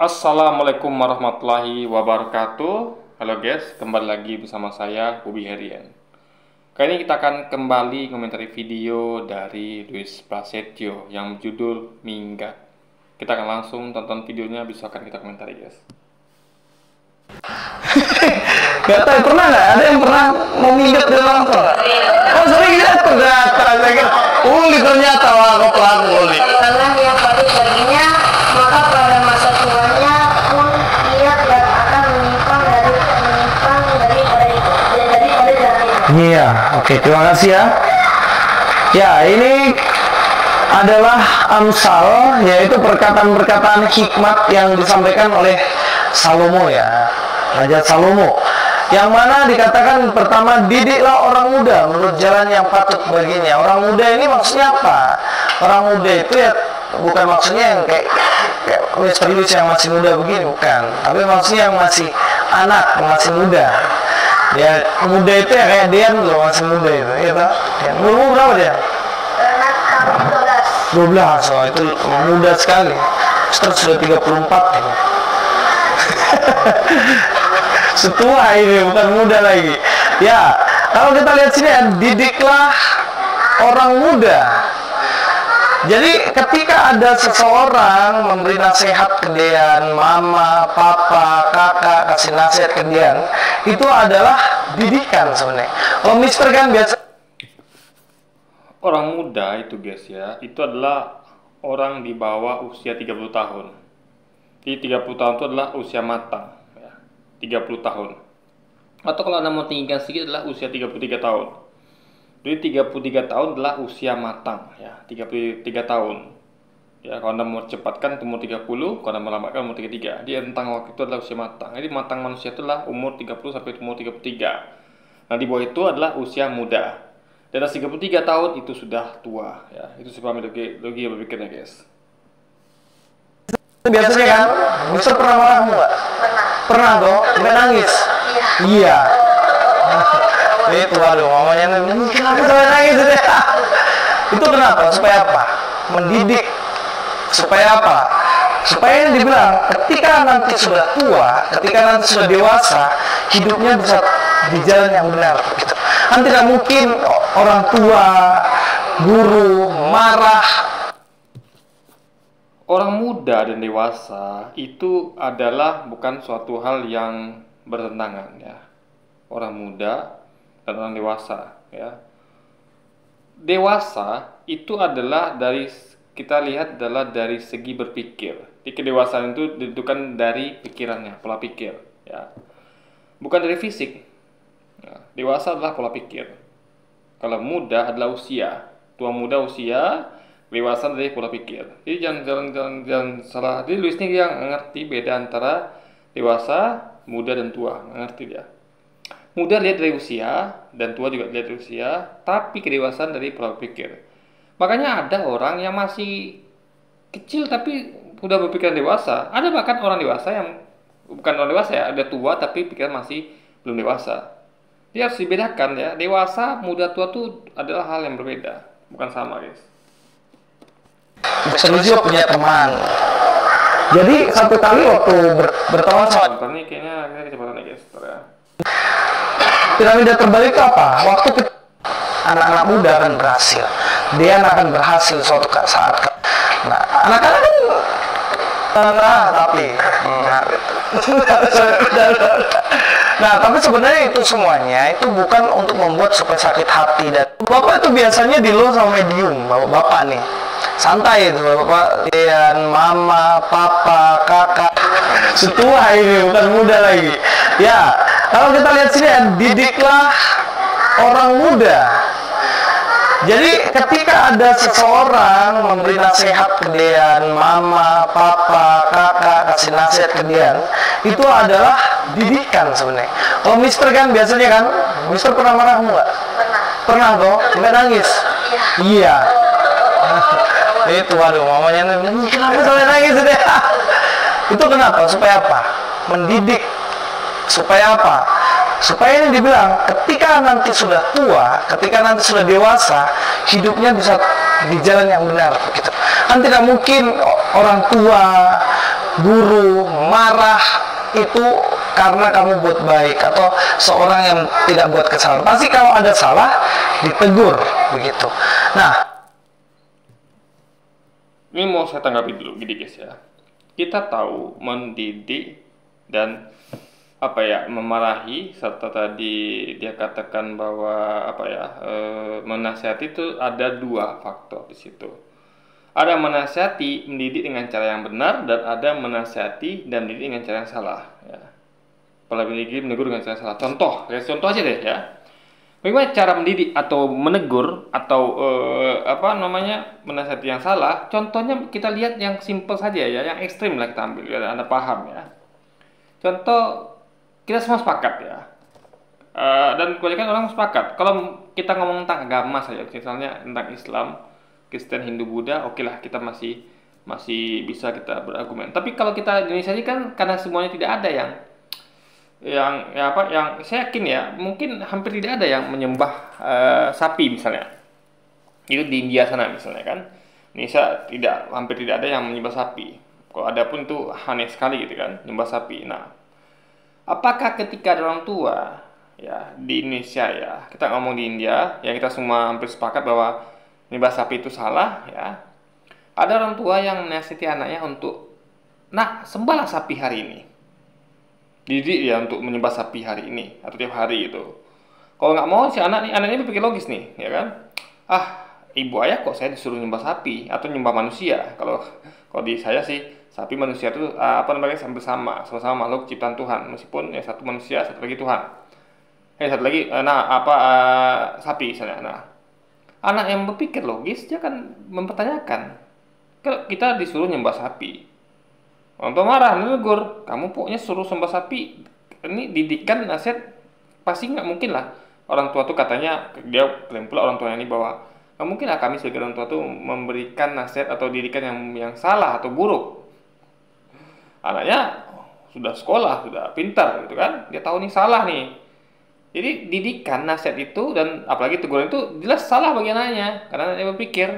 Assalamualaikum warahmatullahi wabarakatuh. Halo guys, kembali lagi bersama saya Bobi Herian. Kali ini kita akan kembali komentari video dari Luis Prasetyo yang berjudul Minggat. Kita akan langsung tonton videonya, bisa akan kita komentari guys. Gak tahu, pernah nggak ada yang pernah mau minggat di orang tua? Oh sering ya, ternyata uli ternyata wah kau pelaku uli. Karena yang pada baginya, maka pada masa tuanya pun ia tidak akan menyimpang daripada itu dan daripada jalannya. Iya, oke, terima kasih ya. Ya, ini adalah Amsal, yaitu perkataan-perkataan hikmat yang disampaikan oleh Salomo ya, Raja Salomo. Yang mana dikatakan pertama, didiklah orang muda menurut jalan yang patut baginya. Orang muda ini maksudnya apa? Orang muda itu ya bukan maksudnya yang kayak Mr. Luis yang masih muda begini, bukan. Tapi maksudnya yang masih anak, yang masih muda. Ya muda itu ya kayak Dian loh, masih muda itu. Ya toh? Umur berapa dia? Karena kamu 12. Oh itu muda sekali. Ustaz sudah 34 ya. Setua ini, bukan muda lagi. Ya, kalau kita lihat sini ya, didiklah orang muda. Jadi ketika ada seseorang memberi nasihat ke Dian, mama, papa, kakak kasih nasihat ke Dian, itu adalah didikan sebenarnya. Kalau Mister kan biasa Orang muda itu guys ya, itu adalah orang di bawah usia 30 tahun. Jadi 30 tahun itu adalah usia matang ya. 30 tahun. Atau kalau Anda mau tinggikan sedikit adalah usia 33 tahun. Jadi 33 tahun adalah usia matang ya, 33 tahun. Ya, kalau Anda mau cepatkan umur 30, kalau Anda melambatkan umur 33. Dia rentang waktu itu adalah usia matang. Jadi matang manusia itu adalah umur 30 sampai umur 33. Nah, di bawah itu adalah usia muda. Di atas 33 tahun itu sudah tua ya. Itu sebab logi berpikirnya guys. biasanya kan, Mister pernah marah nggak? Pernah dong, sampai nangis. Iya. Itu waduh, mamanya kenapa sampai nangis itu? Itu kenapa? Supaya apa? Mendidik. Supaya apa? Supaya yang dibilang ketika nanti sudah tua, ketika nanti sudah dewasa, hidupnya bisa di jalan yang benar. Gitu. Kan tidak mungkin orang tua, guru marah. Orang muda dan dewasa itu adalah bukan suatu hal yang bertentangan ya. Orang muda dan orang dewasa ya. Dewasa itu adalah kita lihat adalah dari segi berpikir. Di kedewasaan itu ditentukan dari pikirannya, pola pikir ya. Bukan dari fisik. Ya, dewasa adalah pola pikir. Kalau muda adalah usia, tua muda usia, dewasa dari pola pikir. Jadi jangan salah. Jadi Luis ini yang ngerti beda antara dewasa, muda dan tua. Ngerti dia. Muda lihat dari usia dan tua juga lihat dari usia, tapi kedewasaan dari pola pikir. Makanya ada orang yang masih kecil tapi udah berpikiran dewasa. Ada bahkan orang dewasa yang bukan orang dewasa ya, ada tua tapi pikiran masih belum dewasa. Dia harus dibedakan ya. Dewasa, muda, tua itu adalah hal yang berbeda, bukan sama guys. Mister juga punya teman. Jadi satu kali waktu berteman sama Ini kayaknya kecepatan nih guys. Ya. piramida terbalik itu apa? Waktu anak-anak muda akan berhasil, dia akan berhasil suatu saat. Nah, anak-anak kan tapi nah, tapi sebenarnya itu semuanya itu bukan untuk membuat supaya sakit hati. Dan bapak itu biasanya di lo sama medium, bapak nih santai itu, bapak dan mama, papa, kakak, setua ini bukan muda lagi. Ya, kalau kita lihat sini ya, didiklah orang muda. Jadi ketika ada seseorang memberi nasihat ke Dian, mama, papa, kakak kasih nasihat ke Dian, itu adalah didikan sebenarnya. Kalau Mister kan biasanya kan, Mister pernah marah nggak? Pernah dong, sampai nangis. Iya. Itu waduh, mamanya kenapa sampai nangis itu? Itu kenapa? Supaya apa? Mendidik. Supaya apa? Supaya yang dibilang ketika nanti sudah tua, ketika nanti sudah dewasa, hidupnya bisa di jalan yang benar gitu. Kan tidak mungkin orang tua, guru marah itu karena kamu buat baik, atau seorang yang tidak buat kesalahan, pasti kalau ada salah ditegur begitu. Nah, ini mau saya tanggapi dulu gini guys ya. Kita tahu mendidik dan memarahi, serta tadi dia katakan bahwa menasihati itu ada dua faktor di situ. Ada menasihati, mendidik dengan cara yang benar, dan ada menasihati dan mendidik dengan cara yang salah. Ya. Pola mendidik, menegur dengan cara yang salah. Contoh aja deh ya. Bagaimana cara mendidik atau menegur atau menasihati yang salah? Contohnya kita lihat yang simple saja ya, yang ekstrim lah kita ambil, ya, Anda paham ya. Contoh, kita semua sepakat ya, dan kebanyakan orang sepakat. Kalau kita ngomong tentang agama saja, misalnya tentang Islam, Kristen, Hindu, Buddha, oke lah, kita masih bisa kita berargumen. Tapi kalau kita di Indonesia ini kan, karena semuanya tidak ada yang saya yakin ya, mungkin hampir tidak ada yang menyembah sapi misalnya. Itu di India sana misalnya kan. Indonesia hampir tidak ada yang menyembah sapi. Kalau ada pun itu aneh sekali gitu kan, menyembah sapi. Nah, apakah ketika ada orang tua ya di Indonesia ya, kita ngomong di India, ya kita semua hampir sepakat bahwa menyembah sapi itu salah ya. Ada orang tua yang menasihati anaknya untuk, "Nak, sembahlah sapi hari ini." Didik ya untuk menyembah sapi hari ini atau tiap hari itu. Kalau nggak mau si anaknya berpikir logis nih, ya kan? Ibu ayah kok saya disuruh nyembah sapi atau nyembah manusia? Kalau di saya sih sapi manusia itu sama makhluk ciptaan Tuhan, meskipun yang satu manusia, satu lagi Tuhan. Satu lagi sapi misalnya. Nah, anak yang berpikir logis dia akan mempertanyakan, kalau kita disuruh nyembah sapi, orang tua marah, menegur, kamu pokoknya suruh sembah sapi. Ini didikan, nasihat, pasti nggak mungkin lah. Orang tua tuh katanya, dia klaim pula orang tua ini bahwa nggak mungkin lah kami sebagai orang tua tuh memberikan nasihat atau didikan yang salah atau buruk. Anaknya sudah sekolah, sudah pintar gitu kan, dia tahu nih salah nih. Jadi didikan, nasihat itu, dan apalagi teguran itu jelas salah bagi anaknya, karena dia berpikir.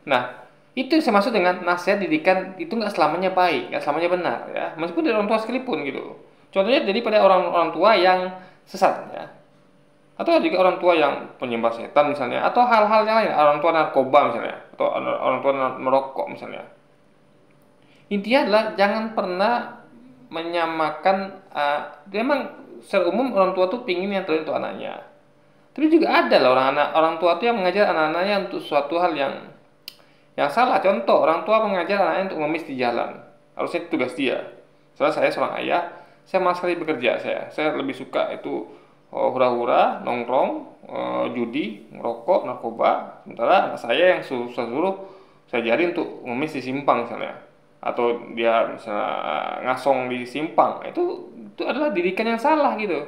Nah, itu yang saya maksud dengan nasihat didikan itu nggak selamanya baik, nggak selamanya benar ya, meskipun dari orang tua sekalipun gitu. Contohnya jadi pada orang tua yang sesat ya, atau juga orang tua yang penyembah setan misalnya, atau hal-hal yang lain, orang tua narkoba misalnya, atau orang tua merokok misalnya. Intinya adalah jangan pernah menyamakan. Memang secara umum orang tua tuh pingin yang terbaik untuk anaknya, tapi juga ada lah orang tua tuh yang mengajar anak-anaknya untuk suatu hal yang salah. Contoh, orang tua mengajar anaknya untuk mengemis di jalan. Harusnya itu tugas dia. Soalnya saya seorang ayah, saya malas sekali bekerja. Saya lebih suka itu hura-hura, nongkrong, judi, ngerokok, narkoba. Sementara anak saya yang suruh saya ajarin untuk mengemis di simpang misalnya, atau dia misalnya ngasong di simpang. Itu adalah didikan yang salah gitu,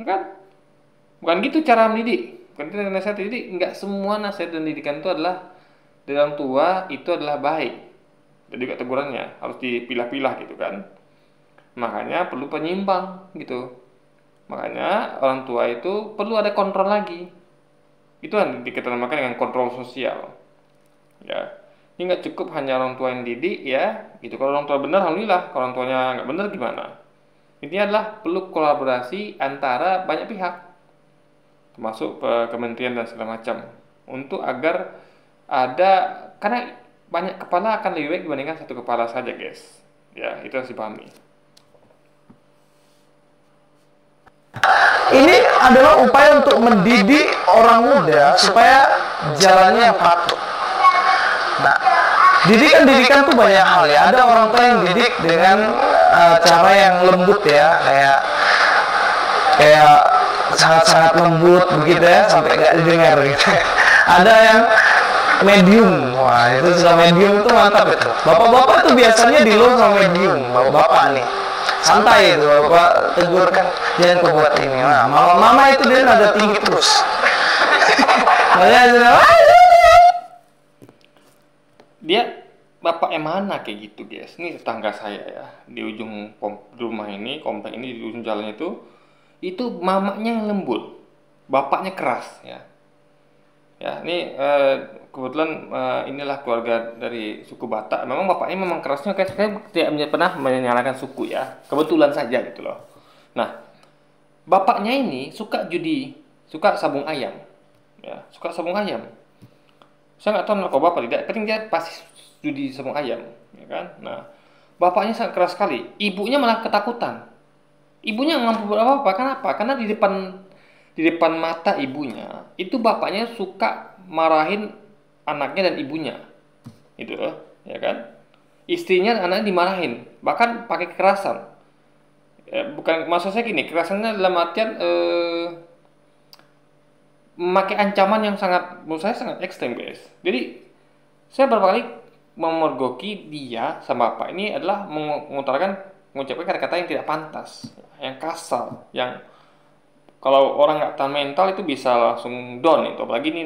kan? Bukan gitu cara mendidik. Bukan itu nasihat didik. Enggak semua nasihat dan didikan itu adalah dari orang tua itu adalah baik. Jadi juga tegurannya harus dipilah-pilah gitu kan. Makanya perlu penyimbang gitu. Makanya orang tua itu perlu ada kontrol lagi. Itu yang kita namakan dengan kontrol sosial. Ya, ini nggak cukup hanya orang tua yang didik ya. Gitu. Kalau orang tua benar, alhamdulillah. Kalau orang tuanya nggak benar gimana? Intinya adalah perlu kolaborasi antara banyak pihak, termasuk kementerian dan segala macam, untuk agar karena banyak kepala akan lebih baik dibandingkan satu kepala saja guys ya, itu harus dipahami. ini adalah upaya untuk mendidik orang muda supaya jalannya yang patuh. Nah, didikan tuh banyak hal ya. Ada orang tua yang didik dengan cara yang lembut ya, kayak sangat-sangat lembut begitu ya, sampai nggak didengar gitu. Ada yang medium, wah itu sudah medium itu mantap itu. Bapak-bapak itu biasanya di luar sama medium, bapak-bapak nih santai itu, bapak tegur kan, jangan kau buat ini. Nah, mama itu dia nada tinggi terus. Dia bapak yang mana kayak gitu guys. Ini tetangga saya ya, di ujung rumah ini, komplek ini, di ujung jalan itu mamanya yang lembut, bapaknya keras ya. Ya, ini kebetulan inilah keluarga dari suku Batak. Memang bapaknya memang kerasnya, saya tidak pernah menyalahkan suku ya. Kebetulan saja gitu loh. Nah, bapaknya ini suka judi, suka sabung ayam. Ya, suka sabung ayam. Saya nggak tahu narkoba apa tidak, penting dia pasti judi sabung ayam, ya kan? Nah, bapaknya sangat keras sekali. Ibunya malah ketakutan. Ibunya nggak mampu apa-apa. Kenapa? Karena di depan mata ibunya itu bapaknya suka marahin anaknya dan ibunya, gitu loh, ya kan? Istrinya dan anaknya dimarahin, bahkan pakai kekerasan. Bukan, maksud saya gini, kekerasannya dalam artian memakai ancaman yang sangat, menurut saya sangat ekstrem, guys. Jadi saya beberapa kali memergoki dia sama bapak ini adalah mengucapkan kata-kata yang tidak pantas, yang kasar, yang kalau orang nggak tahan mental itu bisa langsung down itu, apalagi ini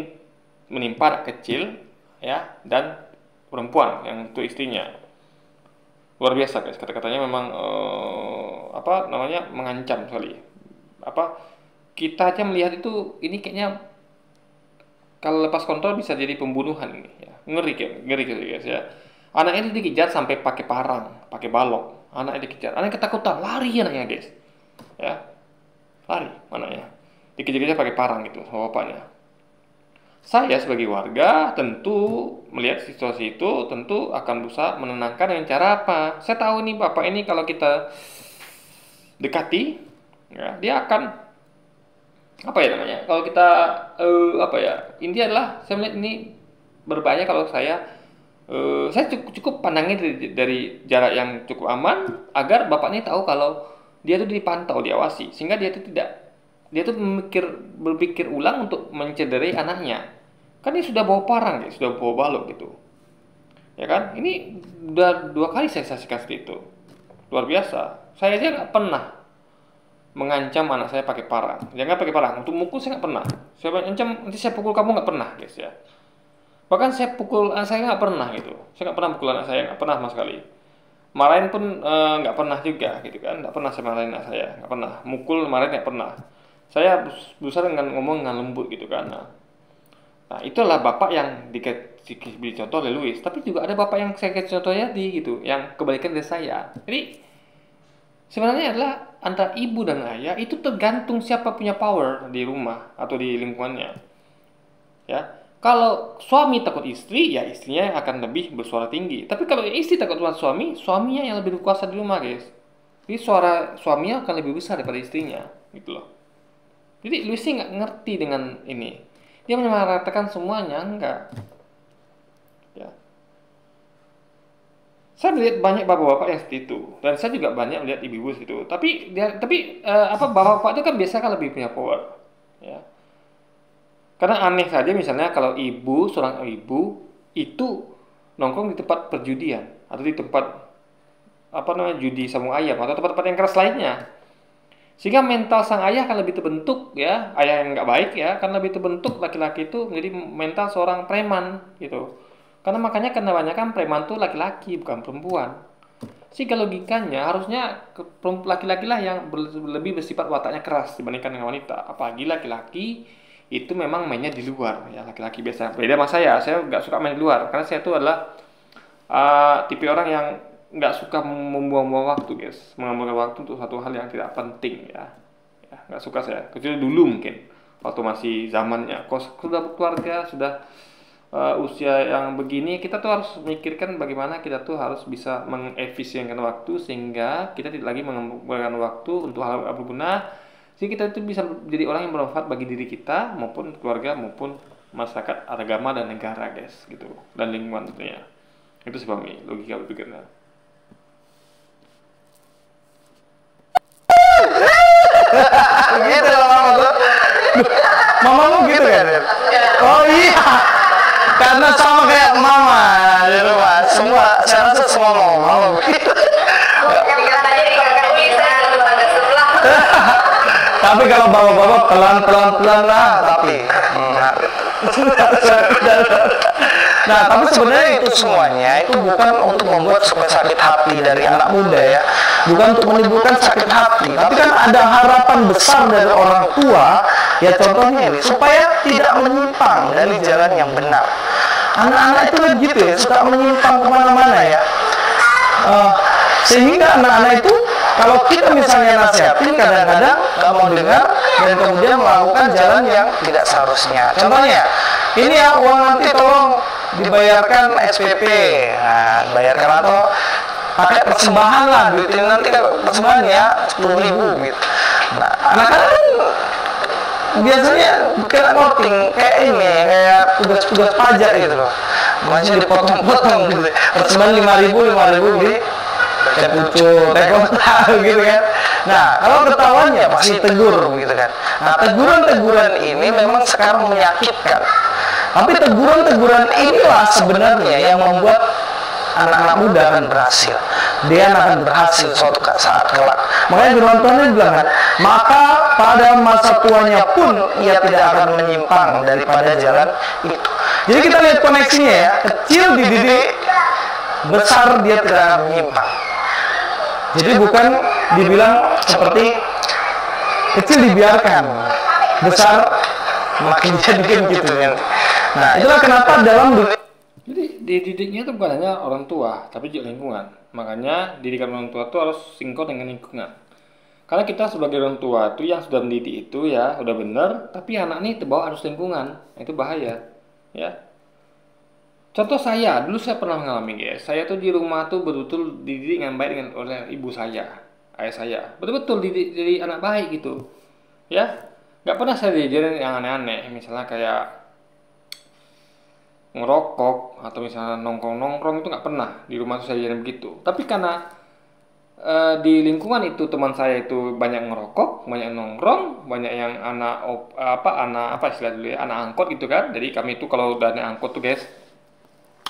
menimpa anak kecil ya dan perempuan yang itu istrinya. Luar biasa guys, kata-katanya memang apa namanya, mengancam sekali. Kita aja melihat itu, ini kayaknya kalau lepas kontrol bisa jadi pembunuhan ini ya. Ngeri guys ya. Anaknya itu dikejar sampai pakai parang, pakai balok. Anaknya dikejar, anaknya ketakutan, lari anaknya guys. Ya. Lari anaknya. Dikejar-kejar pakai parang gitu sama bapaknya. Saya sebagai warga tentu melihat situasi itu tentu akan berusaha menenangkan dengan cara apa? Saya tahu nih bapak ini kalau kita dekati ya, dia akan apa ya namanya? Kalau kita apa ya? Intinya adalah saya melihat ini berbahaya kalau saya cukup pandangnya dari jarak yang cukup aman agar bapak ini tahu kalau dia tuh dipantau, diawasi, sehingga dia tuh berpikir ulang untuk mencederai anaknya. Kan ini sudah bawa parang, ya, sudah bawa balok gitu. Ya kan? Ini udah 2 kali saya saksikan seperti itu. Luar biasa. Saya aja nggak pernah mengancam anak saya pakai parang. Jangan pakai parang. Untuk mukul saya nggak pernah. Saya ancam, nanti saya pukul kamu, nggak pernah, guys ya. Bahkan saya pukul anak saya nggak pernah gitu. Saya nggak pernah pukul anak saya, nggak pernah sama sekali. Marahin pun nggak pernah juga gitu kan. Nggak pernah saya marahin anak saya, nggak pernah. Mukul, marahin nggak pernah. Saya berusaha dengan ngomong dengan lembut gitu kan. Nah itulah bapak yang diberi contoh oleh Louis. Tapi juga ada bapak yang saya kasih contohnya gitu, yang kebalikan dari saya. Jadi sebenarnya adalah antara ibu dan ayah itu tergantung siapa punya power di rumah atau di lingkungannya. Ya, kalau suami takut istri, ya istrinya yang akan lebih bersuara tinggi. Tapi kalau istri takut sama suami, suaminya yang lebih berkuasa di rumah, guys. Jadi suara suaminya akan lebih besar daripada istrinya, gitu loh. Jadi Lucy nggak ngerti dengan ini. Dia menyamaratakan semuanya, enggak. Ya. Saya melihat banyak bapak-bapak yang seperti itu, dan saya juga banyak melihat ibu-ibu seperti itu. Tapi bapak-bapak itu kan biasanya kan lebih punya power, ya. Karena aneh saja misalnya kalau seorang ibu itu nongkrong di tempat perjudian atau di tempat judi sabung ayam atau tempat-tempat yang keras lainnya. Sehingga mental sang ayah akan lebih terbentuk ya, ayah yang nggak baik ya, akan lebih terbentuk laki-laki itu menjadi mental seorang preman gitu. Karena makanya kebanyakan preman itu laki-laki bukan perempuan. Sehingga logikanya harusnya laki-laki lah yang lebih bersifat wataknya keras dibandingkan dengan wanita. Apalagi laki-laki itu memang mainnya di luar ya, laki-laki biasa. Beda sama saya nggak suka main di luar karena saya itu adalah tipe orang yang nggak suka membuang-buang waktu, guys, mengambil waktu untuk satu hal yang tidak penting ya nggak suka saya, kecuali dulu mungkin waktu masih zamannya sudah berkeluarga, sudah usia yang begini, kita tuh harus memikirkan bagaimana kita tuh harus bisa mengefisienkan waktu sehingga kita tidak lagi menggunakan waktu untuk hal yang berguna, sehingga kita tuh bisa menjadi orang yang bermanfaat bagi diri kita maupun keluarga maupun masyarakat, agama dan negara, guys, gitu, dan lingkungan tentunya. Itu sih Pami, logika berpikirnya. Gitu loh mama tuh. Mamamu gitu kan? Oh iya. Karena sama kayak mama di rumah. Saya rasa semua mama begitu. Tapi kalau bapak-bapak pelan-pelan lah, tapi Nah, tapi sebenarnya itu semuanya itu bukan untuk membuat supaya sakit hati dari anak muda ya, bukan untuk menimbulkan sakit hati, tapi kan ada harapan besar dari orang tua ya, contohnya ini supaya tidak menyimpang dari jalan yang benar. Anak-anak itu kan gitu ya, suka menyimpang kemana-mana ya. Sehingga anak-anak itu kalau kita misalnya nasihatin kadang-kadang nggak mau dengar dan kemudian melakukan jalan yang tidak seharusnya. Contohnya, ini ya uang nanti tolong dibayarkan SPP, nah, bayarkan atau pakai persembahan lah, duitnya nanti persembahan ya 10.000 gitu. Nah, anak-anak kan biasanya kena voting kayak ini, kayak tugas-tugas pajak gitu loh, masih dipotong-potong gitu, persembahan 5.000 beli teh pucuk, teh kota gitu kan. Nah, kalau ketahuannya pasti tegur gitu kan. Nah, teguran-teguran ini memang sekarang menyakitkan, tapi teguran-teguran inilah sebenarnya yang membuat anak-anak muda akan berhasil. Dia akan berhasil suatu saat kelak. Makanya firman Tuhan ini bilang kan, maka pada masa tuanya pun ia tidak akan menyimpang daripada jalan itu. Jadi kita lihat koneksinya ya, kecil dididik, besar dia tidak akan menyimpang. Jadi bukan dibilang seperti kecil dibiarkan, besar makin jadikan gitu kan. Nah, itulah kenapa dalam Jadi didiknya itu bukan hanya orang tua, tapi juga lingkungan. Makanya didikan orang tua itu harus sinkron dengan lingkungan. Karena kita sebagai orang tua itu yang sudah mendidik itu ya udah benar, tapi anak ini terbawa arus lingkungan, itu bahaya. Ya. Contoh saya, dulu saya pernah mengalami guys. Saya tuh di rumah tuh betul-betul dididik dengan baik oleh ibu saya, ayah saya. Betul-betul dididik jadi anak baik gitu. Ya. Nggak pernah saya diajarin yang aneh-aneh, misalnya kayak ngerokok atau misalnya nongkrong-nongkrong, itu nggak pernah di rumah saya jadi begitu. Tapi karena di lingkungan itu teman saya itu banyak ngerokok, banyak nongkrong, banyak yang anak istilah dulu ya, anak angkot gitu kan. Jadi kami itu kalau udah naik angkot tuh guys,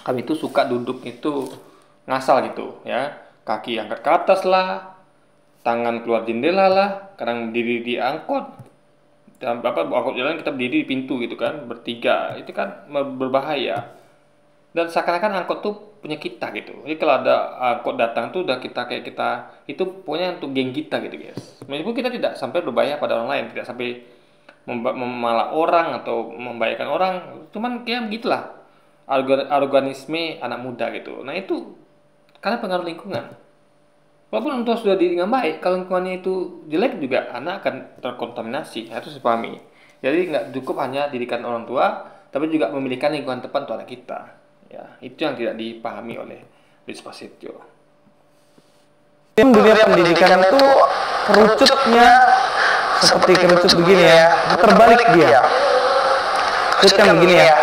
kami itu suka duduk itu ngasal gitu ya, kaki angkat ke atas lah, tangan keluar jendela lah, kadang diri di angkot. Dan angkot jalan kita berdiri di pintu gitu kan, bertiga, itu kan berbahaya. Dan seakan-akan angkot tuh punya kita gitu. Jadi kalau ada angkot datang tuh udah kayak kita itu pokoknya untuk geng kita gitu guys. Meskipun kita tidak sampai berbahaya pada orang lain, tidak sampai memalak orang atau membahayakan orang, cuman kayak begitulah organisme anak muda gitu. Nah itu karena pengaruh lingkungan. Walaupun orang tua sudah dididik dengan baik, kalau lingkungannya itu jelek juga anak akan terkontaminasi. Harus dipahami. Jadi nggak cukup hanya didikan orang tua, tapi juga memilihkan lingkungan tepat untuk anak kita. Ya, itu yang tidak dipahami oleh Luis Prasetyo. dunia pendidikan itu kerucutnya seperti kerucut begini ya, terbalik dia. Kerucut yang begini ya.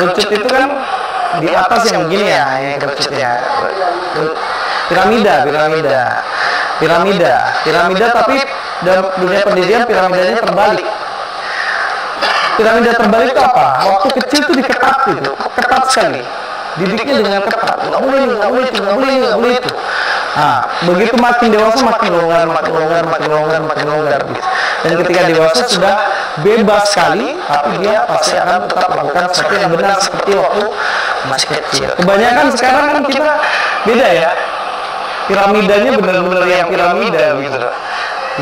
Kerucut itu kan di atas yang begini ya, yang kerucutnya. Piramida tapi dalam dunia pendidikan piramidanya terbalik. Piramida terbalik itu apa? Waktu kecil tuh diketat gitu, ketat sekali. Didiknya dengan ketat, nggak boleh ini, nggak boleh itu, nggak boleh ini, nggak boleh itu. Nah, begitu makin dewasa makin longgar gitu. Dan ketika dewasa sudah bebas sekali, tapi dia pasti akan tetap melakukan sesuatu yang benar seperti waktu masih kecil. Kebanyakan sekarang kan kita beda ya. Piramidanya benar-benar yang piramida gitu.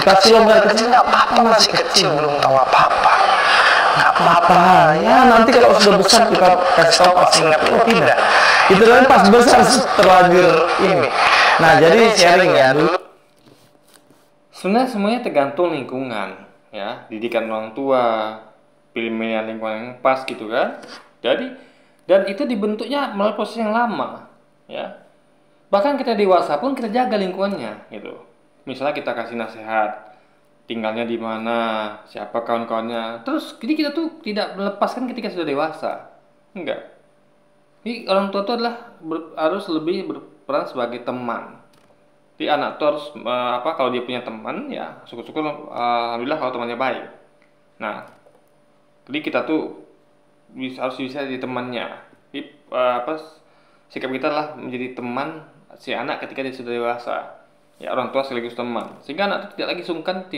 Dikasih longgar kecil nggak apa-apa, masih kecil belum tahu apa-apa. Nggak apa-apa ya, nanti kalau sudah besar kita kasih tahu pasti ngerti. Oh tidak, itu kan pas besar terlanjur ini. Nah jadi sharing ya dulu. Sebenarnya semuanya tergantung lingkungan ya, didikan orang tua, pilihan lingkungan yang pas gitu kan. Jadi dan itu dibentuknya melalui proses yang lama ya. Bahkan kita dewasa pun kita jaga lingkungannya gitu. Misalnya kita kasih nasihat, tinggalnya di mana, siapa kawan-kawannya. Terus jadi kita tuh tidak melepaskan ketika sudah dewasa. Enggak. Jadi orang tua itu adalah harus lebih berperan sebagai teman. Jadi anak itu harus kalau dia punya teman ya syukur-syukur alhamdulillah kalau temannya baik. Nah, jadi kita tuh harus bisa jadi temannya. Jadi sikap kita adalah menjadi teman si anak ketika dia sudah dewasa. Ya orang tua sekaligus teman. Sehingga anak itu tidak lagi sungkan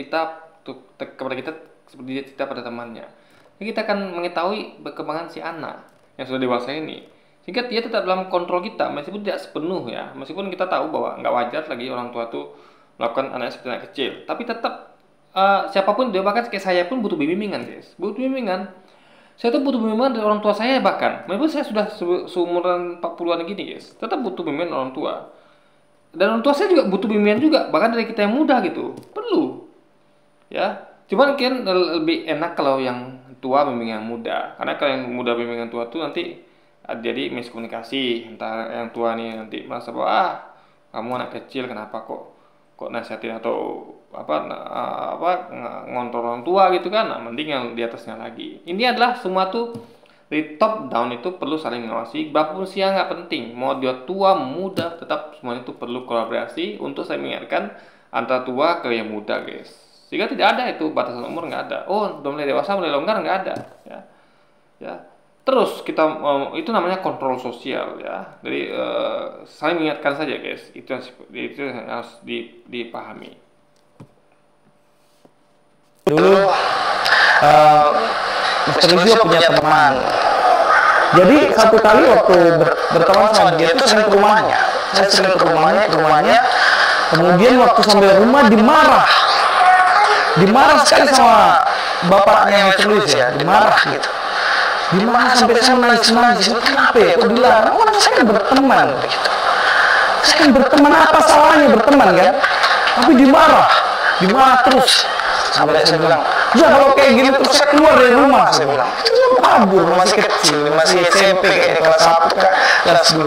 kepada kita seperti kita pada temannya. Jadi kita akan mengetahui perkembangan si anak yang sudah dewasa ini. sehingga dia tetap dalam kontrol kita meskipun tidak sepenuh ya, meskipun kita tahu bahwa nggak wajar lagi orang tua tuh melakukan anaknya seperti anak kecil, tapi tetap siapapun dia, bahkan kayak saya pun butuh bimbingan guys, butuh bimbingan. Saya tuh butuh bimbingan dari orang tua saya, bahkan meskipun saya sudah seumuran 40-an gini guys, tetap butuh bimbingan orang tua. Dan orang tua saya juga butuh bimbingan juga, bahkan dari kita yang muda gitu, perlu. Ya, cuman mungkin lebih enak kalau yang tua bimbingan yang muda, karena kalau yang muda bimbingan tua tuh nanti jadi miskomunikasi, entah yang tua nih nanti merasa bahwa kamu anak kecil kenapa kok nasihatin atau ngontrol orang tua gitu kan. Nah, mending yang di atasnya lagi. Ini adalah semua tuh dari top down itu perlu saling mengawasi. Berapapun usia nggak penting, mau dia tua muda, tetap semuanya itu perlu kolaborasi untuk saya mengingatkan antara tua ke yang muda guys. Sehingga tidak ada itu batasan umur, nggak ada. Oh, udah mulai dewasa mulai longgar, nggak ada. Ya. Terus kita itu namanya kontrol sosial ya. Jadi saling mengingatkan saja guys. Itu yang harus dipahami. Dulu Mr. Lizio punya teman. Jadi satu kali waktu berteman sama dia itu sering ke rumahnya. Saya sering ke rumahnya. Kemudian waktu sampai rumah dimarah sekali sama bapaknya Mr. Lizio ya, dimarah gitu. Dimarah sampai saya nangis. Kenapa ya? Kok dilarang? Orang saya kan berteman begitu. Saya kan berteman, apa salahnya berteman kan? Tapi dimarah terus. Sampai saya bilang, ya kalau kayak gini terus saya keluar dari rumah, saya bilang. Itu dia kabur, masih kecil, masih SMP kayak kelas 1 kan, kelas 2.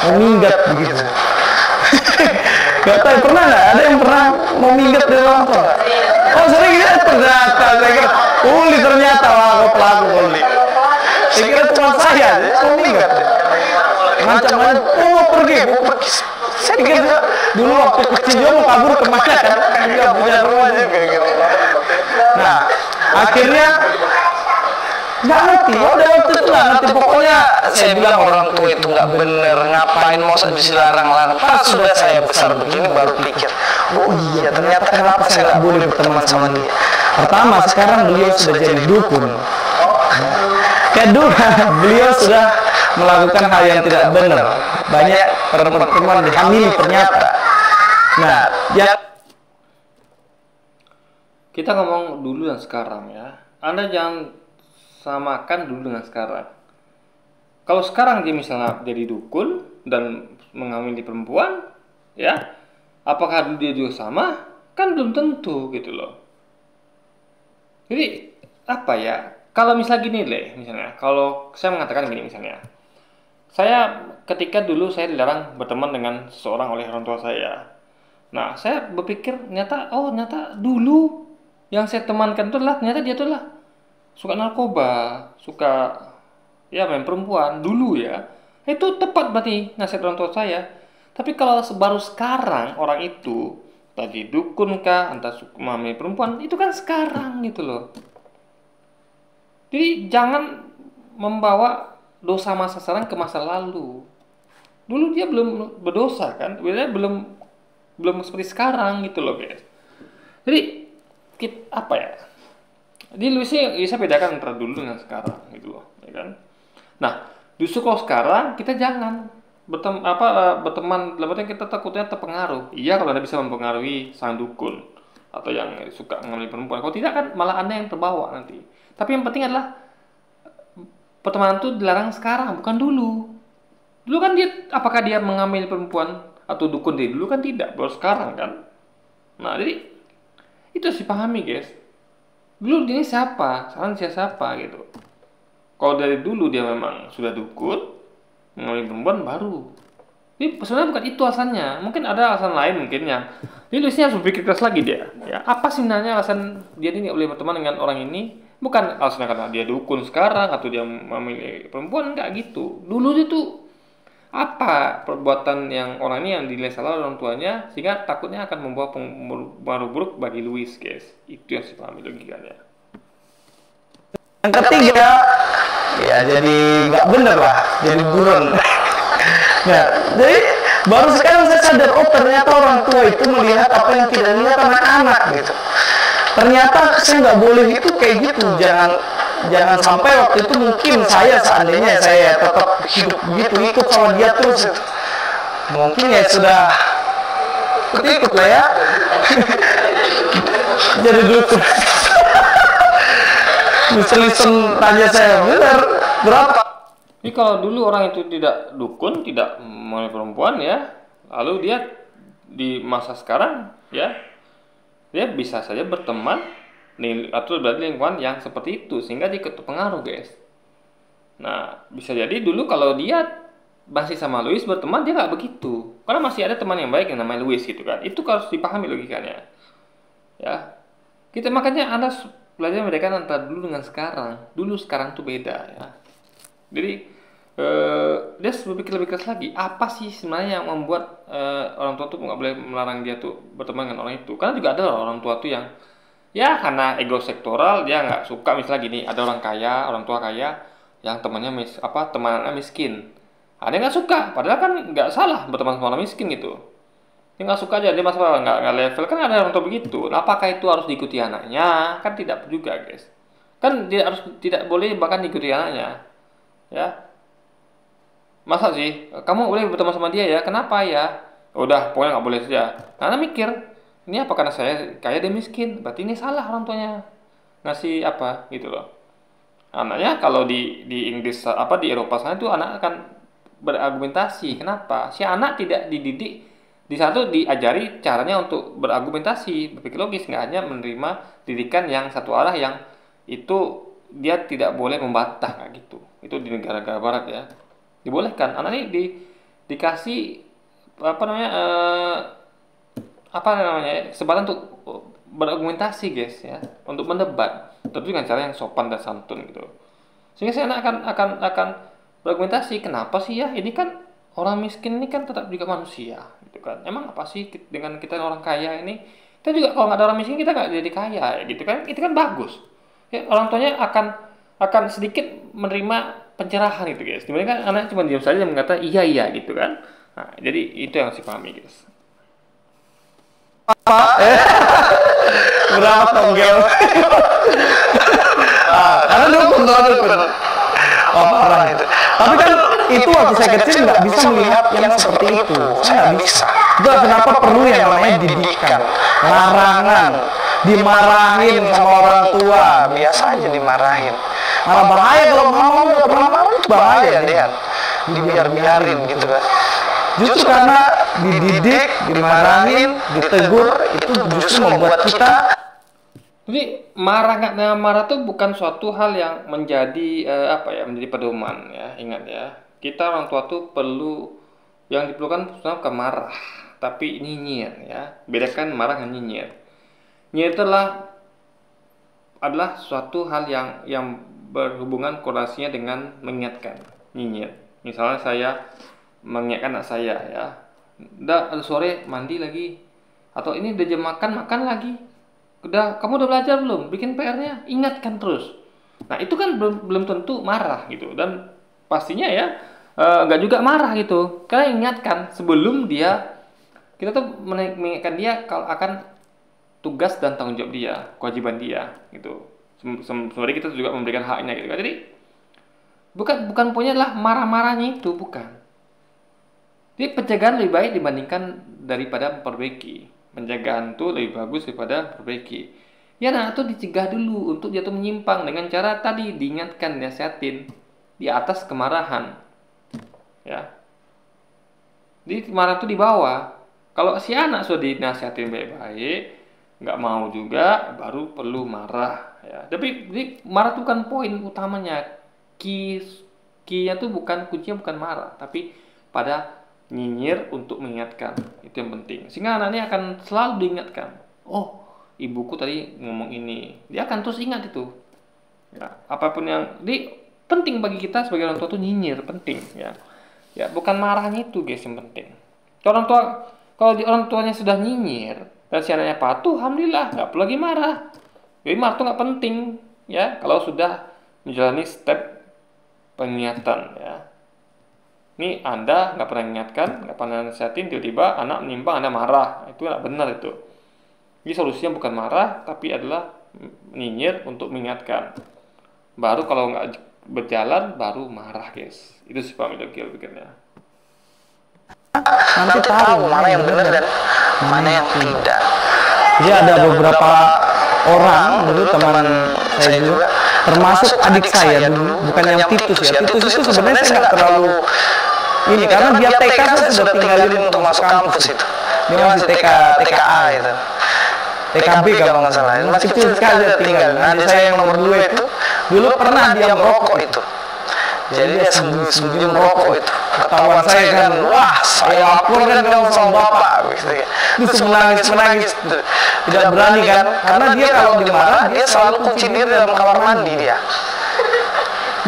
Mau minggat begitu. Gak tahu, pernah nggak? Ada yang pernah mau minggat dari orang tua? Oh sering ya, ternyata. Saya kira, Uli ternyata aku pelaku Uli. Saya kira cuma saya mau minggat. Macam-macam, mau pergi. Saya kira dulu waktu kecil dia mau kabur kemana kan? Nggak punya rumah juga gitu. Nah, akhirnya nggak ngerti. Udah waktu itu nggak ngerti. Pokoknya saya bilang orang tua itu nggak bener. Ngapain mau bisa larang-larang? Pas sudah saya besar begini baru pikir. Oh iya, ternyata kenapa saya nggak boleh berteman sama dia? Pertama, sekarang beliau sudah jadi dukun. Kedua, beliau sudah melakukan hal yang tidak benar. Banyak perempuan dihamili ternyata. Nah, kita ngomong dulu dan sekarang ya. Anda jangan samakan dulu dengan sekarang. Kalau sekarang dia misalnya jadi dukun dan menghamili perempuan, ya, apakah dia juga sama? Kan belum tentu gitu loh. Jadi apa ya? Kalau misalnya gini misalnya, kalau saya mengatakan gini misalnya, saya ketika dulu saya dilarang berteman dengan seseorang oleh orang tua saya. Nah, saya berpikir ternyata dulu yang saya temankan itu adalah ternyata dia itu adalah suka narkoba, suka ya main perempuan dulu ya. Itu tepat berarti nasihat orang tua saya. Tapi kalau baru sekarang orang itu tadi dukun kah, entah suka main perempuan, itu kan sekarang gitu loh. Jadi jangan membawa dosa masa sekarang ke masa lalu. Dulu dia belum berdosa kan, sebenarnya belum seperti sekarang gitu loh guys. Jadi apa ya? Jadi lu bisa bedakan antara dulu dengan sekarang gitu loh, ya kan? Nah, justru kalau sekarang kita jangan berteman, dalam kita takutnya terpengaruh. Iya kalau Anda bisa mempengaruhi sang dukun atau yang suka mengambil perempuan. Kalau tidak kan malah Anda yang terbawa nanti. Tapi yang penting adalah pertemanan itu dilarang sekarang, bukan dulu. Dulu kan apakah dia mengambil perempuan atau dukun dia dulu kan tidak, baru sekarang kan. Nah jadi itu harus dipahami guys. Dulu dia siapa, sekarang siapa gitu. Kalau dari dulu dia memang sudah dukun, mengambil perempuan baru. Jadi sebenarnya bukan itu alasannya. Mungkin ada alasan lain mungkin yang. Jadi harus berpikir keras lagi dia. Ya, apa sebenarnya alasan dia ini nggak boleh berteman dengan orang ini? Bukan alasannya karena dia dukun sekarang atau dia memilih perempuan, enggak gitu. Dulu itu apa perbuatan yang orang ini yang dinilai salah oleh orang tuanya sehingga takutnya akan membawa pengaruh buruk bagi Louis guys. Itu yang saya pahami logikanya. Yang ketiga, ya jadi nggak bener lah, jadi buron. Nah, jadi baru sekarang saya sadar, oh ternyata orang tua itu melihat apa yang tidak dilihat anak-anak gitu. Ternyata saya nggak boleh itu kayak gitu, jangan sampai waktu itu mungkin seandainya saya tetap hidup begitu ikut sama dia terus itu, mungkin ya sudah ikut lah ya. Jadi dukun. Listen tanya saya, benar berapa? Jadi kalau dulu orang itu tidak dukun, tidak mengenai perempuan ya, lalu dia di masa sekarang ya, dia bisa saja berteman atau berada di lingkungan yang seperti itu sehingga dia terpengaruh, guys. Nah, bisa jadi dulu kalau dia masih sama Louis berteman, dia nggak begitu, karena masih ada teman yang baik yang namanya Louis gitu kan. Itu harus dipahami logikanya ya. Kita makanya Anda belajar membedakan antara dulu dengan sekarang. Dulu sekarang tuh beda ya. Jadi dia harus berpikir lebih keras lagi. Apa sih sebenarnya yang membuat orang tua tuh nggak boleh melarang dia tuh berteman dengan orang itu? Karena juga ada orang tua tuh yang ya karena ego sektoral dia nggak suka, misalnya gini, ada orang tua kaya yang temannya temannya miskin. Nah, dia nggak suka, padahal kan nggak salah berteman sama orang miskin gitu. Dia nggak suka aja, dia masalah nggak level, kan ada orang tua begitu. Nah, apakah itu harus diikuti anaknya? Kan tidak juga, guys. Kan dia harus tidak boleh bahkan diikuti anaknya, ya. Masa sih kamu boleh berteman sama dia ya? Kenapa ya? Udah, pokoknya nggak boleh saja. Karena mikir, ini apa karena saya kaya dia miskin? Berarti ini salah orang tuanya ngasih apa gitu loh. Anaknya kalau di Inggris di Eropa sana itu anak akan berargumentasi. Kenapa? Si anak tidak dididik di satu diajari caranya untuk berargumentasi, berpikir logis, nggak hanya menerima didikan yang satu arah yang itu dia tidak boleh membantah kayak gitu. Itu di negara-negara barat ya. Dibolehkan anak ini dikasih kesempatan untuk berargumentasi, guys ya, untuk mendebat, tentu dengan cara yang sopan dan santun gitu. Sehingga si anak akan berargumentasi, kenapa sih ya ini kan orang miskin ini kan tetap juga manusia gitu kan. Emang apa sih dengan kita orang kaya ini, kita juga kalau nggak ada orang miskin kita nggak jadi kaya gitu kan. Itu kan bagus ya, orang tuanya akan sedikit menerima pencerahan itu, guys, dibandingkan anak cuma diam saja dan mengatakan iya gitu kan. Nah, jadi itu yang harus dipahami, guys. Berapa tonggel? Karena dukun orang itu. Tapi kan itu waktu saya kecil nggak bisa melihat yang seperti itu. Saya nggak bisa. Itu kenapa perlu yang namanya didikan, larangan, dimarahin sama orang tua. Biasa aja dimarahin. Malah bahaya kalau ngomong nggak pernah marah, itu bahaya dia. Dibiarin gitu kan. Justru karena dididik, dimarahin, ditegur, itu justru membuat kita. Jadi marah tuh bukan suatu hal yang menjadi menjadi pedoman ya. Ingat ya, kita orang tua tuh yang diperlukan bukan marah, tapi nyinyir ya. Bedakan marah dan nyinyir. Nyinyir adalah suatu hal yang berhubungan korelasinya dengan mengingatkan. Nyinyir. Misalnya saya mengingatkan anak saya ya, udah sore mandi lagi, atau ini udah jam makan lagi, kamu udah belajar belum, bikin PR-nya, ingatkan terus. Nah itu kan belum tentu marah gitu, dan pastinya ya nggak juga marah gitu, karena ingatkan sebelum kita tuh mengingatkan dia kalau akan tugas dan tanggung jawab dia, kewajiban dia gitu. Sebenarnya kita juga memberikan haknya gitu. Jadi bukan punya lah marah-marahnya itu, bukan. Jadi pencegahan lebih baik dibandingkan daripada memperbaiki. Pencegahan itu lebih bagus daripada memperbaiki. Ya, nah itu dicegah dulu untuk jatuh menyimpang dengan cara tadi diingatkan, nasihatin di atas kemarahan. Ya. Jadi kemarahan itu dibawa. Kalau si anak sudah dinasihatin baik-baik, nggak mau juga, baru perlu marah. Ya. Tapi marah itu bukan poin utamanya. Kuncinya bukan marah, tapi pada nyinyir untuk mengingatkan. Itu yang penting, sehingga anak ini akan selalu diingatkan, oh ibuku tadi ngomong ini, dia akan terus ingat itu ya. Apapun yang penting bagi kita sebagai orang tua itu nyinyir penting ya, bukan marahnya itu, guys, yang penting. Kalau orang tuanya sudah nyinyir dan si anaknya patuh, alhamdulillah, nggak perlu lagi marah. Jadi marah itu nggak penting ya, kalau sudah menjalani step pengingatan ya. Ini Anda nggak pernah ingatkan, nggak pernah nasihatin, tiba-tiba anak menyimpang, Anda marah. Itu nggak benar itu. Jadi solusinya bukan marah, tapi adalah nyinyir untuk mengingatkan. Baru kalau nggak berjalan baru marah guys. Itu sih family kill pikirnya. Nanti tahu mana yang benar dan mana yang tidak. Jadi ada beberapa orang dulu teman saya juga, termasuk adik saya dulu, bukan yang Titus ya. Titus itu sebenarnya saya nggak terlalu ini karena dia TK saya sudah tinggalin untuk masuk kampus itu. Dia masih TKA itu. TKB kalau nggak salah. Masih kecil sekali dia tinggal. Nah, adik saya yang nomor 2 itu dulu pernah dia merokok itu. Jadi dia sembunyi merokok itu. Ketahuan saya kan, wah saya lapor kan sama bapak gitu ya. Terus menangis tidak berani kan, karena dia kalau dimarah dia selalu kunci diri dalam kamar mandi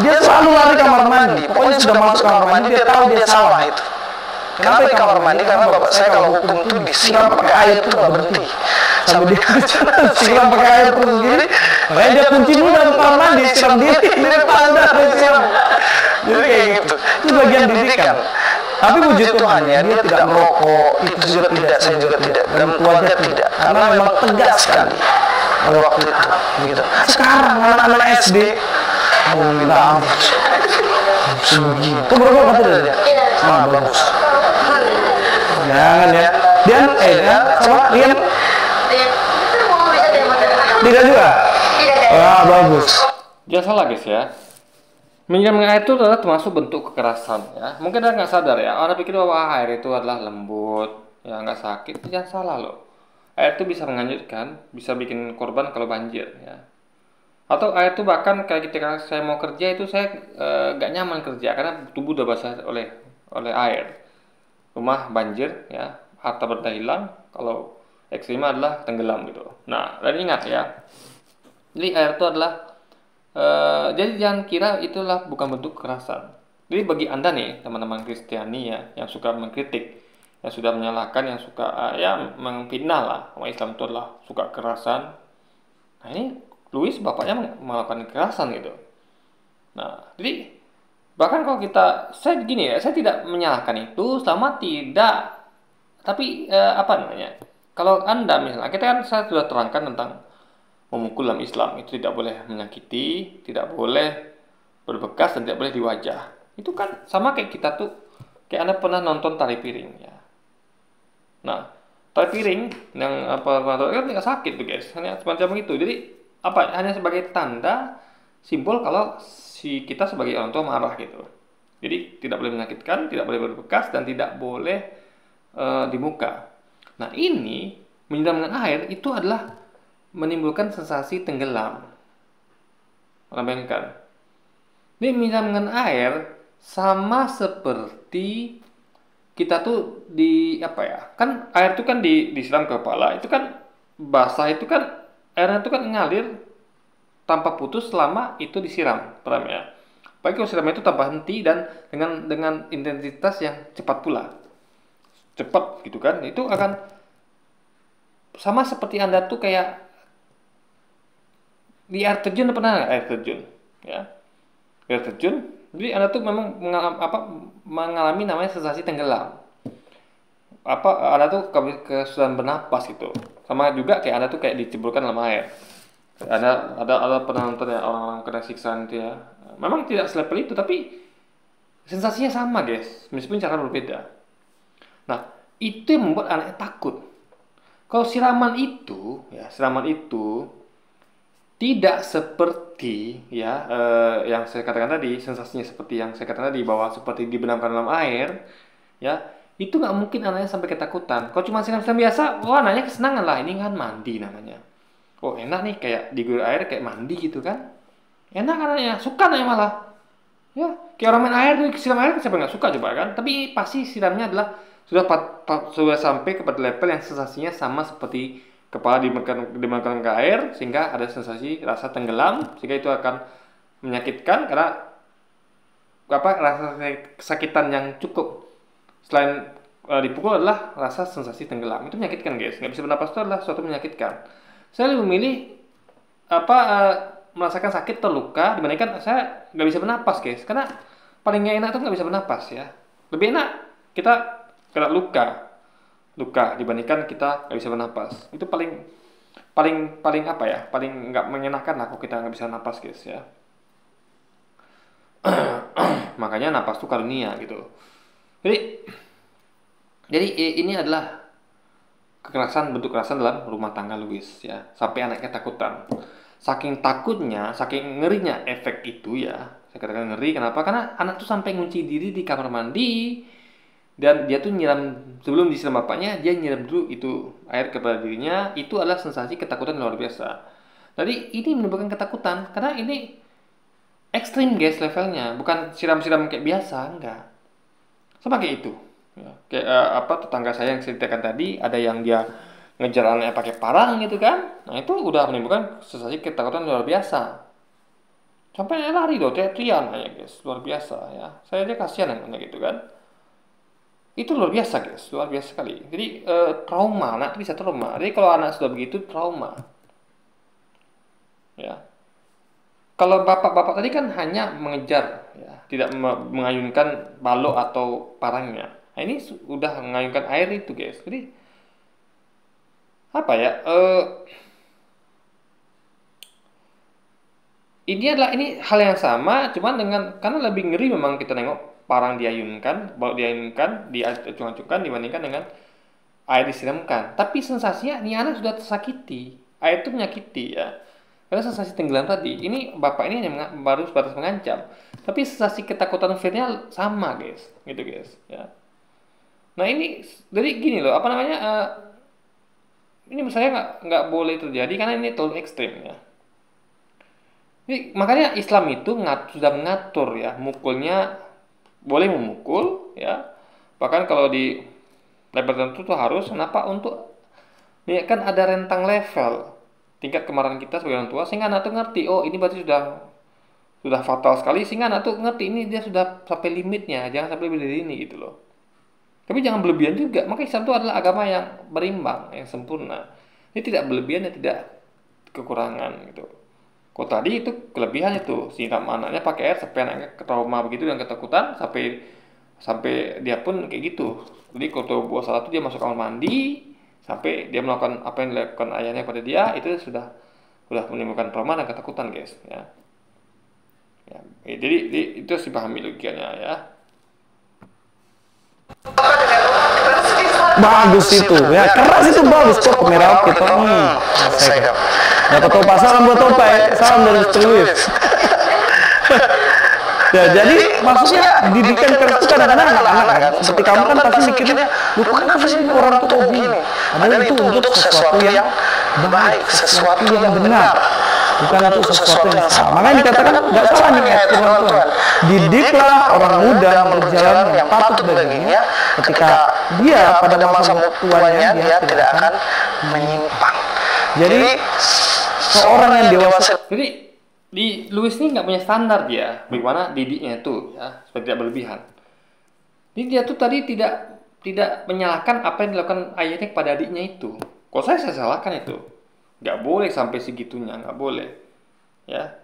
dia selalu lari kamar mandi. Pokoknya sudah masuk kamar mandi dia tahu dia salah itu. Kenapa di kamar mandi? Karena bapak saya kalau hukum itu disiram pakai air itu nggak berhenti sampai dia siram pakai air terus sendiri. Makanya dia kunci dulu dalam kamar mandi, siram diri di depan dan siram. Jadi kayak gitu. Itu bagian didikan. Tapi puji Tuhannya dia tidak merokok, itu juga tidak, saya juga tidak, dan keluarga tidak, karena memang tegas sekali pada waktu itu. Gitu. Sekarang anak-anak SD, minta ampun. Itu berapa kata dia? Nah, bagus. Jangan ya. Dian, sama Rian? Tidak juga? Wah, bagus. Jangan salah guys ya. Menyiram air itu adalah termasuk bentuk kekerasan ya. Mungkin Anda nggak sadar ya. Orang pikir bahwa air itu adalah lembut, ya nggak sakit. Jangan salah loh. Air itu bisa menghanyutkan, bisa bikin korban kalau banjir ya. Atau air itu bahkan kayak ketika saya mau kerja itu saya nggak nyaman kerja karena tubuh udah basah oleh air. Rumah banjir ya, harta benda hilang. Kalau ekstrim adalah tenggelam gitu. Nah, dan ingat ya. Jadi air itu adalah jadi jangan kira itulah bukan bentuk kekerasan. Jadi bagi Anda nih teman-teman Kristiani ya yang suka mengkritik, yang sudah menyalahkan, yang suka ya memfitnah lah, sama Islam itu adalah suka kekerasan. Nah ini Louis bapaknya melakukan kekerasan gitu. Nah jadi bahkan kalau saya begini ya, saya tidak menyalahkan itu selama tidak. Tapi apa namanya? Kalau Anda misalnya kita kan saya sudah terangkan tentang memukul dalam Islam itu tidak boleh menyakiti, tidak boleh berbekas dan tidak boleh di wajah. Itu kan sama kayak kita tuh, kayak Anda pernah nonton tali piring ya. Nah, tali piring yang kan tidak sakit tuh guys, hanya semacam itu. Jadi hanya sebagai tanda simbol kalau si kita sebagai orang tua marah gitu. Jadi tidak boleh menyakitkan, tidak boleh berbekas dan tidak boleh di muka. Nah ini menyiram dengan air itu adalah menimbulkan sensasi tenggelam. Bayangkan. Ini menyiram dengan air sama seperti kita tuh kan air itu kan disiram ke kepala, itu kan basah, itu kan airnya itu kan ngalir tanpa putus selama itu disiram, paham ya? Baik kalau siram itu tanpa henti dan dengan intensitas yang cepat pula. Cepat gitu kan. Itu akan sama seperti Anda tuh kayak di air terjun, pernah nggak air terjun ya, air terjun. Jadi Anda tuh memang mengalami namanya sensasi tenggelam. Anda tuh kesulitan bernapas gitu. Sama juga kayak Anda tuh kayak diceburkan dalam air. Ada pernah nonton ya orang-orang kena siksaan itu ya. Memang tidak selevel itu tapi sensasinya sama guys, meskipun cara berbeda. Nah itu yang membuat anaknya takut. Kalau siraman itu tidak seperti ya yang saya katakan tadi, sensasinya seperti yang saya katakan tadi bahwa seperti dibenamkan dalam air ya, itu nggak mungkin anaknya sampai ketakutan. Kalau cuma siram-siram biasa, wah anaknya kesenangan lah, ini kan mandi namanya. Oh enak nih kayak diguyur air kayak mandi gitu kan, enak anaknya, suka anaknya malah ya, kayak orang main air tuh, siram air siapa nggak suka coba kan. Tapi pasti siramnya adalah sudah sampai kepada level yang sensasinya sama seperti kepala dimakan ke air, sehingga ada sensasi rasa tenggelam, sehingga itu akan menyakitkan karena rasa kesakitan yang cukup selain dipukul adalah rasa sensasi tenggelam. Itu menyakitkan guys, nggak bisa bernapas itu adalah suatu menyakitkan. Saya lebih memilih merasakan sakit terluka dibandingkan saya nggak bisa bernapas guys, karena paling nggak enak tuh nggak bisa bernapas ya. Lebih enak kita kena luka dibandingkan kita nggak bisa bernapas. Itu paling paling nggak menyenangkan lah kalau kita nggak bisa napas guys ya. Makanya napas itu karunia gitu. Jadi ini adalah bentuk kekerasan dalam rumah tangga Luis ya, sampai anaknya takutan. Saking takutnya, saking ngerinya efek itu ya, saya katakan ngeri. Kenapa? Karena anak tuh sampai ngunci diri di kamar mandi, dan dia tuh nyiram, sebelum disiram bapaknya, dia nyiram dulu itu air kepada dirinya. Itu adalah sensasi ketakutan luar biasa. Jadi ini menimbulkan ketakutan, karena ini ekstrim guys levelnya, bukan siram-siram kayak biasa, enggak. Sama kayak itu. Ya, kayak tetangga saya yang ceritakan tadi, ada yang dia ngejar anaknya pakai parang gitu kan. Nah itu udah menimbulkan sensasi ketakutan luar biasa. Sampai lari loh, teriak-teriak ya guys, luar biasa ya. Saya aja kasihan yang gitu kan. Itu luar biasa guys, luar biasa sekali. Jadi trauma, anak itu bisa trauma. Jadi kalau anak sudah begitu, trauma. Ya. Kalau bapak-bapak tadi kan hanya mengejar, ya, tidak mengayunkan balok atau parangnya. Nah ini sudah mengayunkan air itu guys. Jadi apa ya? Ini hal yang sama, cuman karena lebih ngeri memang kita nengok parang diayunkan, balok diayunkan, diacung-acungkan dibandingkan dengan air disiramkan. Tapi sensasinya ini anak sudah tersakiti, air itu menyakiti ya. Karena sensasi tenggelam tadi, ini bapak ini hanya baru sebatas mengancam, tapi sensasi ketakutan fearnya sama guys, gitu guys ya. Nah ini jadi gini loh, apa namanya? Ini menurut saya nggak boleh terjadi karena ini terlalu ekstrim ya. Jadi, makanya Islam itu sudah mengatur ya, mukulnya boleh memukul ya. Bahkan kalau di level tertentu tuh harus, kenapa? Untuk ya kan ada rentang level tingkat kemarahan kita sebagai orang tua, sehingga anak tuh ngerti, oh ini berarti sudah fatal sekali, sehingga anak tuh ngerti ini dia sudah sampai limitnya, jangan sampai lebih dari ini gitu loh. Tapi jangan berlebihan juga. Maka Islam itu adalah agama yang berimbang, yang sempurna. Ini tidak berlebihan dan tidak kekurangan gitu. Kalau tadi itu kelebihan itu, siram anaknya pakai air sampai anaknya trauma begitu dan ketakutan sampai dia pun kayak gitu. Jadi kalau buat salah itu dia masuk kamar mandi sampai dia melakukan apa yang dilakukan ayahnya pada dia, itu sudah menimbulkan trauma dan ketakutan guys ya. Jadi itu harus dipahami logikanya ya. Bagus itu ya, keras itu bagus kok, merah gitu. Dapat tahu pasal buat topai, salam dari Mr. Luis. Ya, jadi maksudnya didikan keras itu kadang-kadang anak-anak kan, seperti kamu kan pasti mikirnya, lu kenapa sih orang tuh kok begini? Padahal itu untuk sesuatu yang baik, sesuatu yang benar, bukan untuk sesuatu yang salah. Makanya dikatakan nggak salah nih ayat firman Tuhan. Didiklah orang muda berjalan yang patut baginya, ketika dia pada masa tuanya dia tidak akan menyimpang. Jadi seorang yang dewasa. Jadi di Luis ini nggak punya standar dia, bagaimana didiknya itu ya, supaya tidak berlebihan. Jadi dia tuh tadi tidak menyalahkan apa yang dilakukan ayahnya kepada adiknya itu. Kalau saya salahkan itu, nggak boleh sampai segitunya, nggak boleh, ya.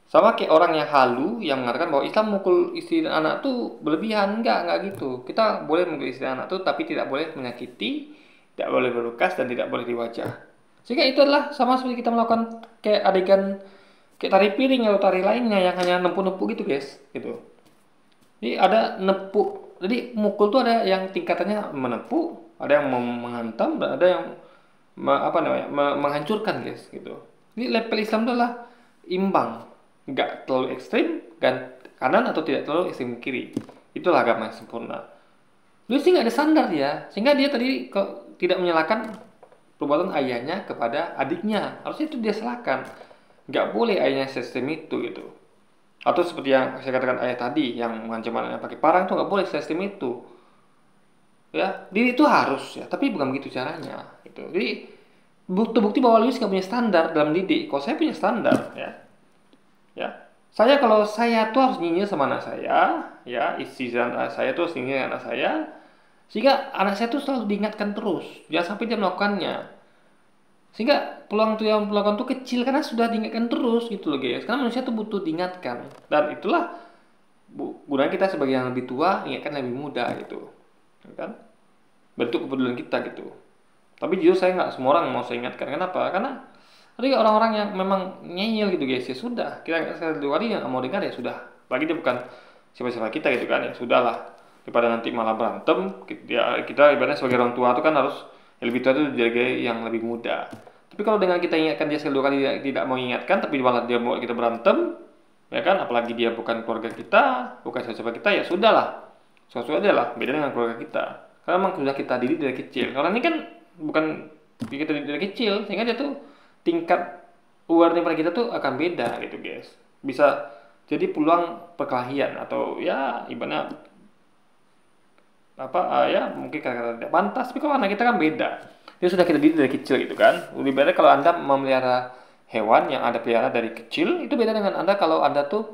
Sama kayak orang yang halu yang mengatakan bahwa Islam mukul istri dan anak tuh berlebihan, enggak gitu. Kita boleh mukul istri dan anak tuh, tapi tidak boleh menyakiti, tidak boleh berlukas dan tidak boleh di wajah. Sehingga itu adalah sama seperti kita melakukan kayak adegan kayak tari piring atau tari lainnya yang hanya nepuk-nepuk gitu guys, gitu. Jadi ada nepuk, jadi mukul tuh ada yang tingkatannya menepuk, ada yang menghantam, dan ada yang menghancurkan guys, gitu. Jadi level Islam itu adalah imbang, nggak terlalu ekstrim dan kanan atau tidak terlalu ekstrim kiri. Itulah agama yang sempurna. Lu sih nggak ada standar ya, sehingga dia tadi tidak menyalahkan perbuatan ayahnya kepada adiknya. Harusnya itu dia salahkan. Nggak boleh ayahnya sistem itu gitu. Atau seperti yang saya katakan ayah tadi yang mengancam anaknya pakai parang, itu nggak boleh sistem itu. Ya, jadi itu harus ya, tapi bukan begitu caranya. Gitu. Jadi bukti bahwa Luis nggak punya standar dalam didik. Kalau saya punya standar ya. Kalau saya tuh harus nyinyir sama anak saya, ya istri dan anak saya tuh harus nyinyir anak saya, sehingga anak saya tuh selalu diingatkan terus, jangan sampai dia melakukannya. Sehingga peluang yang melakukan itu kecil karena sudah diingatkan terus gitu loh guys. Karena manusia tuh butuh diingatkan. Dan itulah gunanya kita sebagai yang lebih tua ingatkan lebih muda gitu. Kan? Bentuk kepedulian kita gitu. Tapi jujur saya nggak semua orang mau saya ingatkan. Kenapa? Karena ada orang-orang yang memang ngeyel gitu guys. Ya sudah, kita sekali dua kali yang mau dengar ya sudah. Apalagi dia bukan siapa-siapa kita gitu kan, ya sudahlah, daripada nanti malah berantem. Kita ibaratnya sebagai orang tua itu kan harus yang lebih tua itu jaga yang lebih muda. Tapi kalau dengan kita ingatkan dia sekali dua kali tidak mau ingatkan, tapi malah dia mau kita berantem, ya kan, apalagi dia bukan keluarga kita, bukan siapa-siapa kita, ya sudahlah, suatu aja lah, beda dengan keluarga kita. Karena memang sudah kita didik dari kecil. Karena ini kan bukan kita didik dari kecil, sehingga dia tuh tingkat awareness pada kita tuh akan beda gitu guys. Bisa jadi peluang perkelahian atau ya ibaratnya ya mungkin kata-kata tidak pantas, tapi kalau anak kita kan beda. Dia sudah kita didik dari kecil gitu kan. Lebih beda kalau Anda memelihara hewan yang Anda pelihara dari kecil, itu beda dengan Anda kalau Anda tuh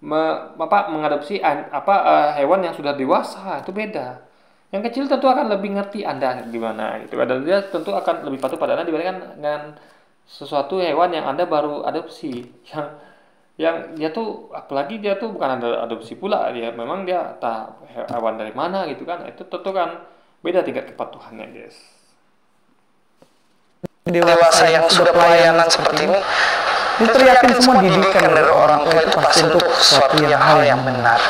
mengadopsi hewan yang sudah dewasa, itu beda. Yang kecil tentu akan lebih ngerti Anda gimana gitu. Dan dia tentu akan lebih patuh pada Anda dibandingkan dengan sesuatu hewan yang Anda baru adopsi. Yang dia tuh, apalagi dia tuh bukan Anda adopsi pula, dia memang dia tak hewan dari mana gitu kan. Itu tentu kan beda tingkat kepatuhannya guys. Dewasa yang sudah pelayanan seperti ini, itu yakin semua didikan dari orang tua itu pasti untuk suatu hal yang benar.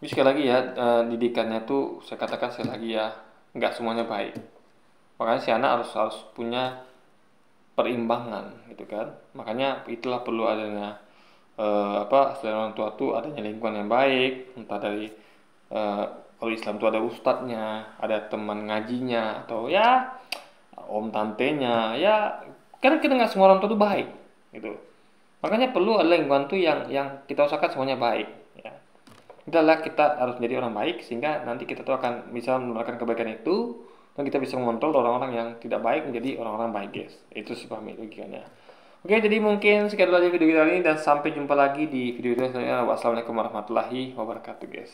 Jadi sekali lagi ya, didikannya tuh saya katakan sekali lagi ya, nggak semuanya baik. Makanya si anak harus punya perimbangan gitu kan. Makanya itulah perlu adanya selain orang tua tuh adanya lingkungan yang baik, entah dari kalau Islam tuh ada ustadznya, ada teman ngajinya, atau ya om tantenya, ya kan kita nggak semua orang tua tuh baik gitu. Makanya perlu ada lingkungan tuh yang kita usahakan semuanya baik ya. Itulah kita harus menjadi orang baik sehingga nanti kita tuh akan bisa menerapkan kebaikan itu dan kita bisa mengontrol orang-orang yang tidak baik menjadi orang-orang baik guys. Itu sih pahami logikanya. Oke, jadi mungkin sekian dulu aja video kita ini dan sampai jumpa lagi di video selanjutnya. Wassalamualaikum warahmatullahi wabarakatuh guys.